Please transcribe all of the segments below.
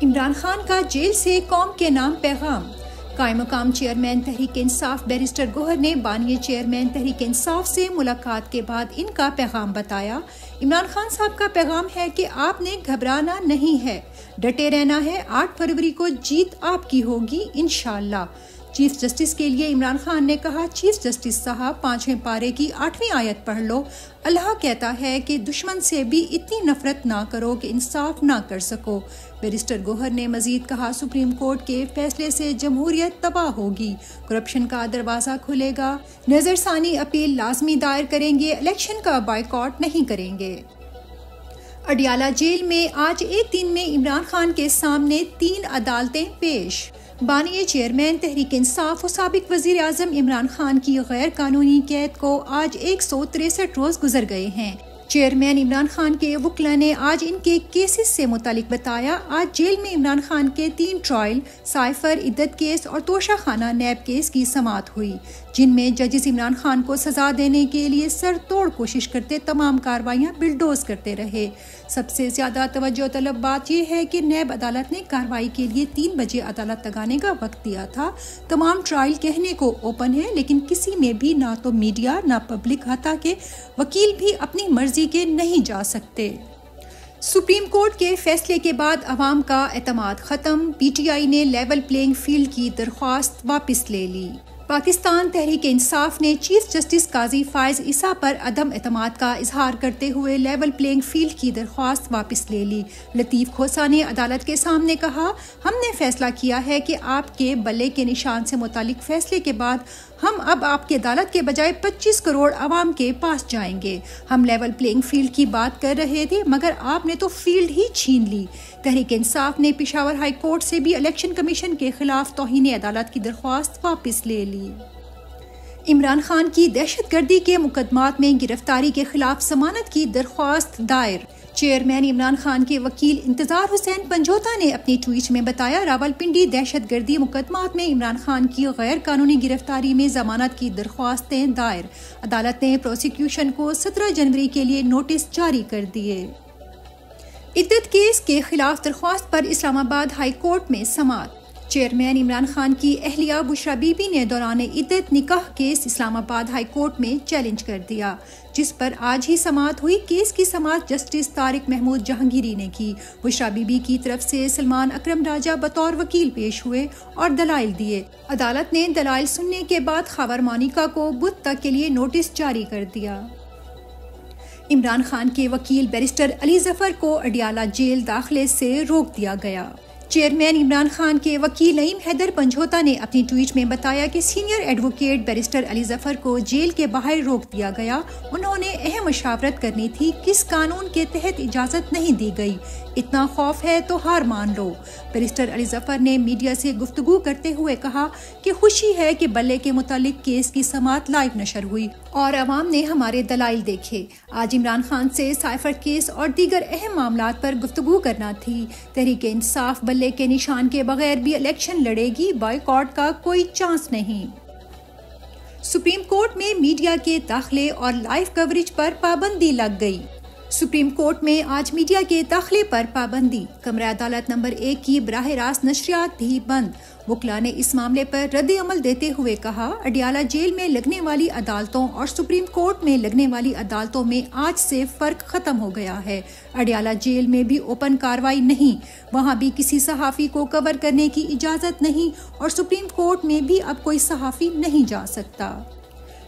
इमरान खान का जेल से कौम के नाम पैगाम। कायम मकाम चेयरमैन तहरीक इंसाफ बैरिस्टर गोहर ने बानिए चेयरमैन तहरीक इंसाफ से मुलाकात के बाद इनका पैगाम बताया। इमरान खान साहब का पैगाम है कि आपने घबराना नहीं है, डटे रहना है। 8 फरवरी को जीत आपकी होगी इंशाअल्लाह। चीफ जस्टिस के लिए इमरान खान ने कहा, चीफ जस्टिस साहब 5वें पारे की 8वीं आयत पढ़ लो। अल्लाह कहता है कि दुश्मन से भी इतनी नफरत ना करो कि इंसाफ ना कर सको। बैरिस्टर गोहर ने मजीद कहा, सुप्रीम कोर्ट के फैसले से जमहूरियत तबाह होगी, करप्शन का दरवाजा खुलेगा। नजरसानी अपील लाजमी दायर करेंगे, इलेक्शन का बायकॉट नहीं करेंगे। अडियाला जेल में आज एक दिन में इमरान खान के सामने 3 अदालतें पेश। बानिए चेयरमैन तहरीक इंसाफ और साबिक वजीर आजम इमरान खान की गैर कानूनी कैद को आज 163 रोज गुजर गए हैं। चेयरमैन इमरान खान के वकील ने आज इनके केसेस से मुतालिक बताया। आज जेल में इमरान खान के 3 ट्रायल, साइफर इद्दत केस और तोशा खाना नैब केस की समाअत हुई, जिनमें जजेस इमरान खान को सजा देने के लिए सर तोड़ कोशिश करते तमाम कार्रवाइयां बिल्डोज करते रहे। सबसे ज्यादा तवज्जो तलब बात यह है कि नैब अदालत ने कार्रवाई के लिए 3 बजे अदालत लगाने का वक्त दिया था। तमाम ट्रायल कहने को ओपन है, लेकिन किसी में भी ना तो मीडिया ना पब्लिक, हत्ता के वकील भी अपनी मर्जी के नहीं जा सकते। सुप्रीम कोर्ट के फैसले के बाद अवाम का एतमाद खत्म। पीटीआई ने लेवल प्लेइंग फील्ड की दरख्वास्त वापस ले ली। पाकिस्तान तहरीक इंसाफ ने चीफ जस्टिस काजी फायज ईसा पर अदम एतमाद का इजहार करते हुए लेवल प्लेइंग फील्ड की दरख्वास्त वापस ले ली। लतीफ खोसा ने अदालत के सामने कहा, हमने फैसला किया है कि आपके बल्ले के निशान से मुतालिक फैसले के बाद हम अब आपकी अदालत के बजाय 25 करोड़ अवाम के पास जाएंगे। हम लेवल प्लेइंग फील्ड की बात कर रहे थे, मगर आपने तो फील्ड ही छीन ली। तहरीक इंसाफ ने पेशावर हाई कोर्ट से भी इलेक्शन कमीशन के खिलाफ तौहीन अदालत की दरख्वास्त वापस ले ली। इमरान खान की दहशतगर्दी के मुकदमात में गिरफ्तारी के खिलाफ जमानत की दरख्वास्त दायर। चेयरमैन इमरान खान के वकील इंतजार हुसैन पंजोता ने अपनी ट्वीट में बताया, रावलपिंडी दहशतगर्दी मुकदमात में इमरान खान की गैर कानूनी गिरफ्तारी में जमानत की दरख्वास्तें दायर। अदालत ने प्रोसिक्यूशन को 17 जनवरी के लिए नोटिस जारी कर दिए। इद्दत केस के खिलाफ दरख्वास्त पर इस्लामाबाद हाई कोर्ट में समाअत। चेयरमैन इमरान खान की अहलिया बुशरा बीबी ने दौरान इद्दत निकाह केस इस्लामाबाद हाई कोर्ट में चैलेंज कर दिया, जिस पर आज ही समाअत हुई। केस की समाअत जस्टिस तारिक महमूद जहांगीरी ने की। बुशरा बीबी की तरफ से सलमान अकरम राजा बतौर वकील पेश हुए और दलाइल दिए। अदालत ने दलाइल सुनने के बाद खबर मोनिका को बुध तक के लिए नोटिस जारी कर दिया। इमरान खान के वकील बैरिस्टर अली जफर को अडियाला जेल दाखिले से रोक दिया गया। चेयरमैन इमरान खान के वकील नईम हैदर पंजोता ने अपनी ट्वीट में बताया कि senior advocate barrister Ali Zafar को जेल के बाहर रोक दिया गया। उन्होंने अहम मशावरत करनी थी, किस कानून के तहत इजाजत नहीं दी गई। इतना खौफ है तो हार मान लो। बैरिस्टर अली जफर ने मीडिया से गुफ्तगू करते हुए कहा कि खुशी है कि बल्ले के मुतालिक केस की समाअत लाइव नशर हुई और अवाम ने हमारे दलाइल देखे। आज इमरान खान से साइफर केस और दीगर अहम मामलात पर गुफ्तगू करना थी। तहरीक इंसाफ बल्ले के निशान के बगैर भी इलेक्शन लड़ेगी, बॉयकॉट का कोई चांस नहीं। सुप्रीम कोर्ट में मीडिया के दाखिले और लाइव कवरेज पर पाबंदी लग गई। सुप्रीम कोर्ट में आज मीडिया के दाखिले पर पाबंदी। कमरा अदालत नंबर 1 की बराह रास्त नशरियात भी बंद। वकील ने इस मामले पर रद्द अमल देते हुए कहा, अडियाला जेल में लगने वाली अदालतों और सुप्रीम कोर्ट में लगने वाली अदालतों में आज से फर्क खत्म हो गया है। अडियाला जेल में भी ओपन कार्रवाई नहीं, वहां भी किसी सहाफी को कवर करने की इजाजत नहीं और सुप्रीम कोर्ट में भी अब कोई सहाफी नहीं जा सकता।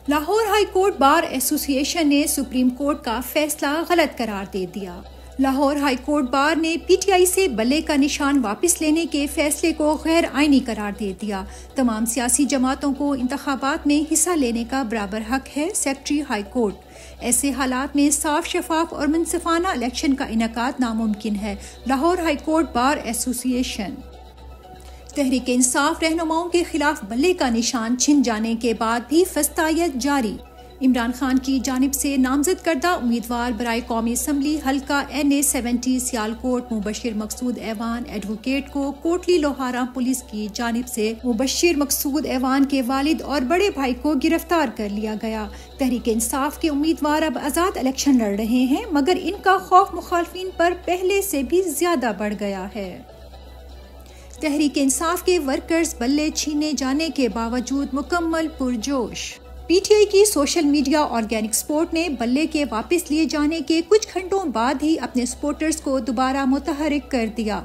Lahore high court bar association ने सुप्रीम कोर्ट का फैसला गलत करार दे दिया। लाहौर हाई कोर्ट बार ने पीटीआई से बल्ले का निशान वापस लेने के फैसले को गैर आईनी करार दे दिया। तमाम सियासी जमातों को इंतखाबात में हिस्सा लेने का बराबर हक है, सेक्रेटरी हाई कोर्ट। ऐसे हालात में साफ, शफाफ और मुनसिफाना इलेक्शन का इनेकाद नामुमकिन है। Lahore high court bar association. Tehreek Insaf रहनुमाओं के खिलाफ बल्ले का निशान छिन जाने के बाद भी फस्तायत जारी। इमरान खान की जानिब से नामजद करदा उम्मीदवार बराए कौमी असम्बली हल्का NA-70 सियालकोट मुबशिर मकसूद ऐवान एडवोकेट को कोटली लोहारा पुलिस की जानिब से मुबशिर मकसूद ऐवान के वालिद और बड़े भाई को गिरफ्तार कर लिया गया। तहरीक इंसाफ के उम्मीदवार अब आज़ाद इलेक्शन लड़ रहे हैं, मगर इनका खौफ मुखालफिन पर पहले से भी ज्यादा बढ़ गया है। तहरीक इंसाफ के वर्कर्स बल्ले छीने जाने के बावजूद मुकम्मल पुरजोश। पीटीआई की सोशल मीडिया ऑर्गेनिक स्पोर्ट ने बल्ले के वापस लिए जाने के कुछ घंटों बाद ही अपने सपोर्टर्स को दोबारा मुतहरिक कर दिया।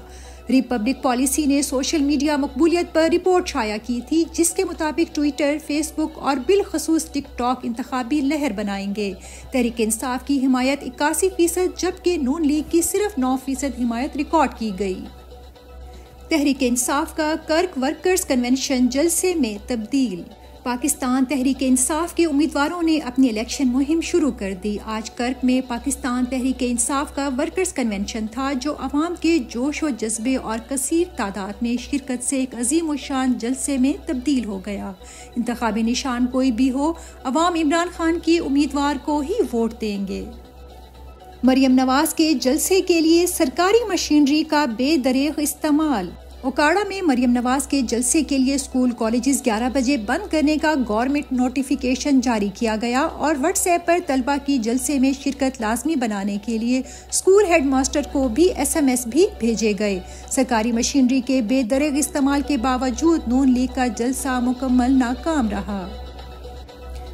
रिपब्लिक पॉलिसी ने सोशल मीडिया मकबूलियत पर रिपोर्ट शाया की थी, जिसके मुताबिक ट्विटर, फेसबुक और बिलखसूस टिकटॉक इंतखाबी लहर बनाएंगे। तहरीक इंसाफ की हिमायत 81%, जबकि नून लीग की सिर्फ 9% हिमायत रिकॉर्ड की गई। तहरीक इंसाफ का कर्क वर्कर्स कन्वेंशन जलसे में तब्दील। पाकिस्तान तहरीक इंसाफ के उम्मीदवारों ने अपनी इलेक्शन मुहिम शुरू कर दी। आज कर्क में पाकिस्तान तहरीक इंसाफ का वर्कर्स कन्वेंशन था, जो अवाम के जोश व जज्बे और कसीर तादाद में शिरकत से एक अजीम शान जलसे में तब्दील हो गया। इंतखाबी निशान कोई भी हो, अवाम इमरान खान की उम्मीदवार को ही वोट देंगे। मरियम नवाज के जलसे के लिए सरकारी मशीनरी का बेदरेग इस्तेमाल। ओकाड़ा में मरियम नवाज के जलसे के लिए स्कूल कॉलेजेस 11 बजे बंद करने का गवर्नमेंट नोटिफिकेशन जारी किया गया और व्हाट्सएप पर तलबा की जलसे में शिरकत लाजमी बनाने के लिए स्कूल हेडमास्टर को भी SMS भी भेजे गए। सरकारी मशीनरी के बेदरेग इस्तेमाल के बावजूद नून लीग का जलसा मुकम्मल नाकाम रहा।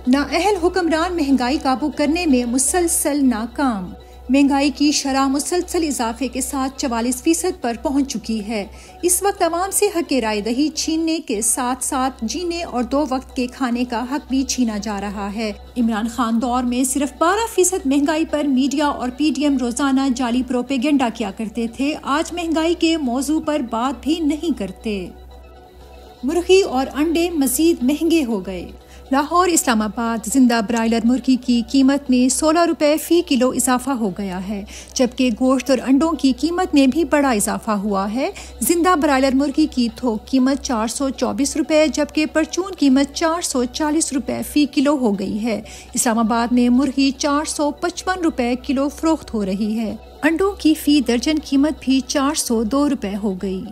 नाअहल हुक्मरान महंगाई काबू करने में मुसलसल नाकाम। महंगाई की शरह मुसलसल इजाफे के साथ 44% पर पहुंच चुकी है। इस वक्त अवाम से हक राय दही छीनने के साथ साथ जीने और 2 वक्त के खाने का हक भी छीना जा रहा है। इमरान खान दौर में सिर्फ 12% महंगाई पर मीडिया और PDM रोजाना जाली प्रोपेगेंडा किया करते थे। आज महंगाई के मौजू पर बात भी नहीं करते। मुर्गी और अंडे मजीद महंगे हो गए। लाहौर इस्लामाबाद जिंदा ब्रायलर मुर्गी की कीमत में 16 रुपए फी किलो इजाफा हो गया है, जबकि गोश्त और अंडों की कीमत में भी बड़ा इजाफा हुआ है। जिंदा ब्रायलर मुर्गी की थोक कीमत 424 रुपए, जबकि परचून कीमत 440 रुपए फी किलो हो गई है। इस्लामाबाद में मुर्गी 455 रुपए किलो फरोख्त हो रही है। अंडों की फी दर्जन कीमत भी 402 रुपए हो गई।